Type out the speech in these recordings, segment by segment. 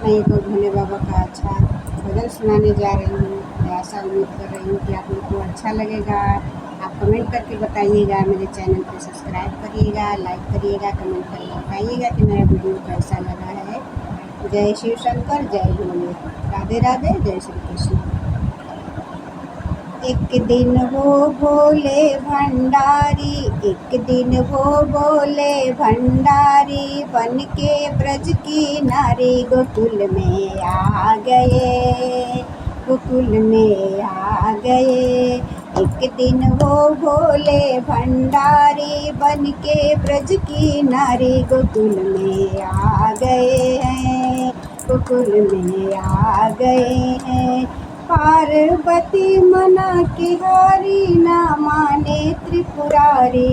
मैं एक और भोले बाबा का अच्छा भजन सुनाने जा रही हूँ। मैं आशा उम्मीद कर रही हूँ कि आप लोग को अच्छा लगेगा। आप कमेंट करके बताइएगा, मेरे चैनल को सब्सक्राइब करिएगा, लाइक करिएगा, कमेंट करके बताइएगा कि मेरा वीडियो कैसा लगा है। जय शिव शंकर, जय भोले, राधे राधे, जय श्री कृष्ण। एक दिन वो भोले भंडारी, एक दिन वो भोले भंडारी, बन के ब्रज की नारी गोकुल में आ गए, गोकुल में आ गए। एक दिन वो भोले भंडारी, बन के ब्रज की नारी गोकुल में आ गए हैं, गोकुल में आ गए हैं। पार्वती मना के हारी, ना माने त्रिपुरारी,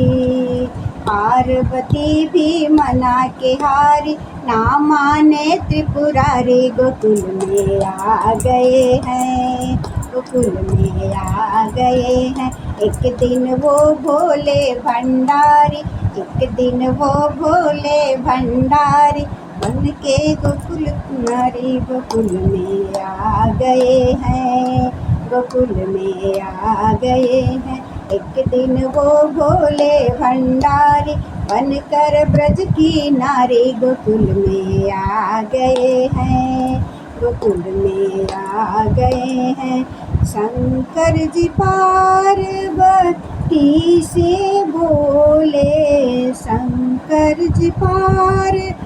पार्वती भी मना के हारी, ना माने त्रिपुरारी, गोकुल में आ गए हैं, गोकुल में आ गए हैं। एक दिन वो भोले भंडारी, एक दिन वो भोले भंडारी, बन के गोकुल नारी गोकुल में आ गए हैं, गोकुल में आ गए हैं। एक दिन वो भोले भंडारी, बनकर ब्रज की नारी गोकुल में आ गए हैं, गोकुल में आ गए हैं। शंकर जी पार्वती से बोले, शंकर जी पार्वती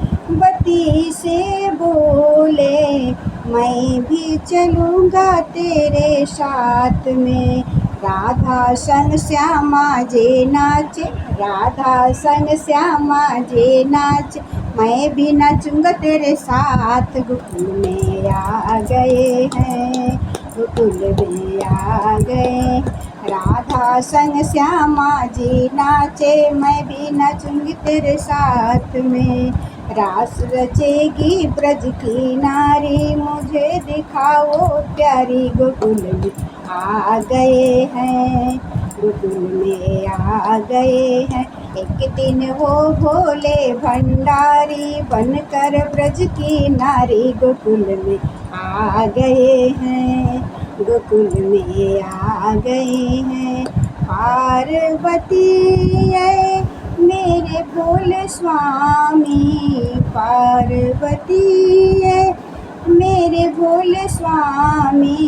से बोले, मैं भी चलूँगा तेरे साथ में। राधा संग श्यामा जे नाचे, राधा संग श्यामा जे नाचे, मैं भी नाचूँगा तेरे साथ। गोकुल में आ गए हैं, गोकुल में आ गए। राधा संग श्यामा जी नाचे, मैं भी नाचूँगी तेरे साथ में। रास रचेगी ब्रज की नारी, मुझे दिखाओ प्यारी। गोकुल में आ गए हैं, गोकुल में आ गए हैं। एक दिन वो भोले भंडारी, बनकर ब्रज की नारी गोकुल में आ गए हैं, गोकुल में आ गए हैं। पार्वती है मेरे भोले स्वामी, पार्वती है मेरे भोले स्वामी,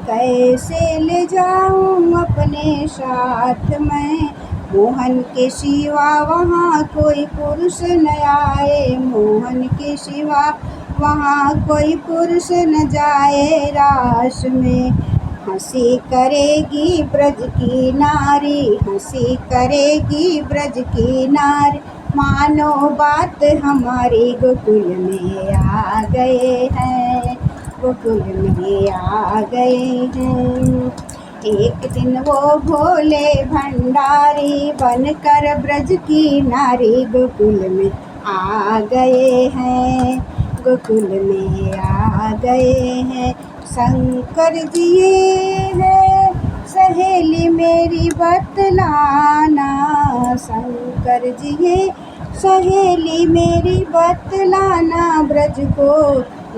कैसे ले जाऊं अपने साथ मैं। मोहन के सिवा वहाँ कोई पुरुष न आए, मोहन के सिवा वहाँ कोई पुरुष न जाए रास में। हंसी करेगी ब्रज की नारी, हंसी करेगी ब्रज की नारी, मानो बात हमारी। गोकुल में आ गए हैं, गोकुल में आ गए हैं। एक दिन वो भोले भंडारी, बनकर ब्रज की नारी गोकुल में आ गए हैं, गोकुल में आ गए हैं। शंकर जी है सहेली मेरी बतलाना, शंकर जी है सहेली मेरी बतलाना। ब्रज को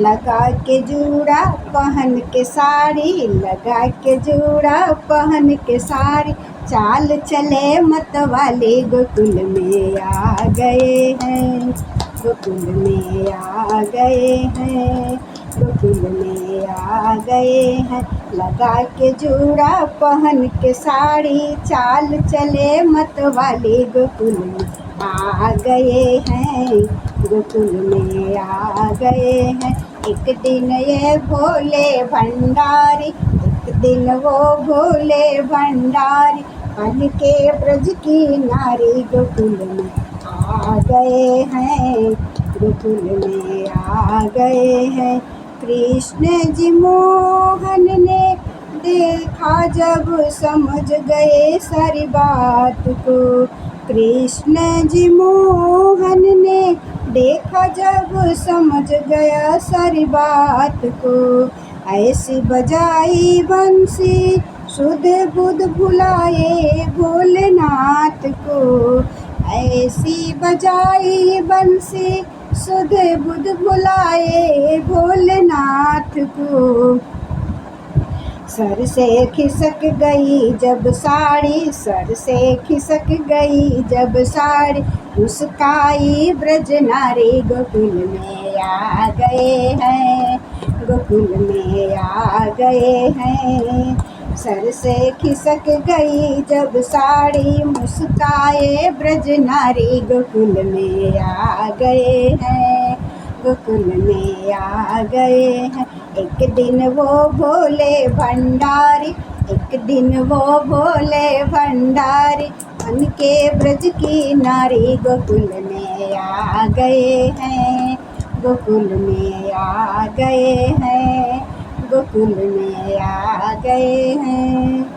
लगा के जूड़ा पहन के साड़ी, लगा के जूड़ा पहन के साड़ी, चाल चले मतवाले। गोकुल में आ गए हैं, गोकुल में आ गए हैं, गोकुल में आ गए हैं। लगा के जूड़ा पहन के साड़ी, चाल चले मतवाले। गोकुल में आ गए हैं, गोकुल में आ गए हैं। एक दिन ये भोले भंडारी, एक दिन वो भोले भंडारी, बन के ब्रज की नारी गोकुल में आ गए हैं, गोकुल में आ गए हैं। कृष्ण जी मोहन ने देखा जब समझ गए सारी बात को, कृष्ण जी मोहन ने देखा जब समझ गया सारी बात को। ऐसी बजाई बंसी सुध बुध भुलाए भोलेनाथ को, ऐसी बजाई बंसी सुध बुध बुलाए भोलेनाथ को। सर से खिसक गई जब साड़ी, सर से खिसक गई जब साड़ी, मुस्काई ब्रज नारी गोकुल में आ गए हैं, गोकुल में आ गए हैं। सर से खिसक गई जब साड़ी, मुस्काए ब्रज नारी गोकुल में आ गए हैं, गोकुल में आ गए हैं। एक दिन वो भोले भंडारी, एक दिन वो भोले भंडारी, बन के ब्रज की नारी गोकुल में आ गए हैं, गोकुल में आ गए हैं, गोकुल में आ गए हैं।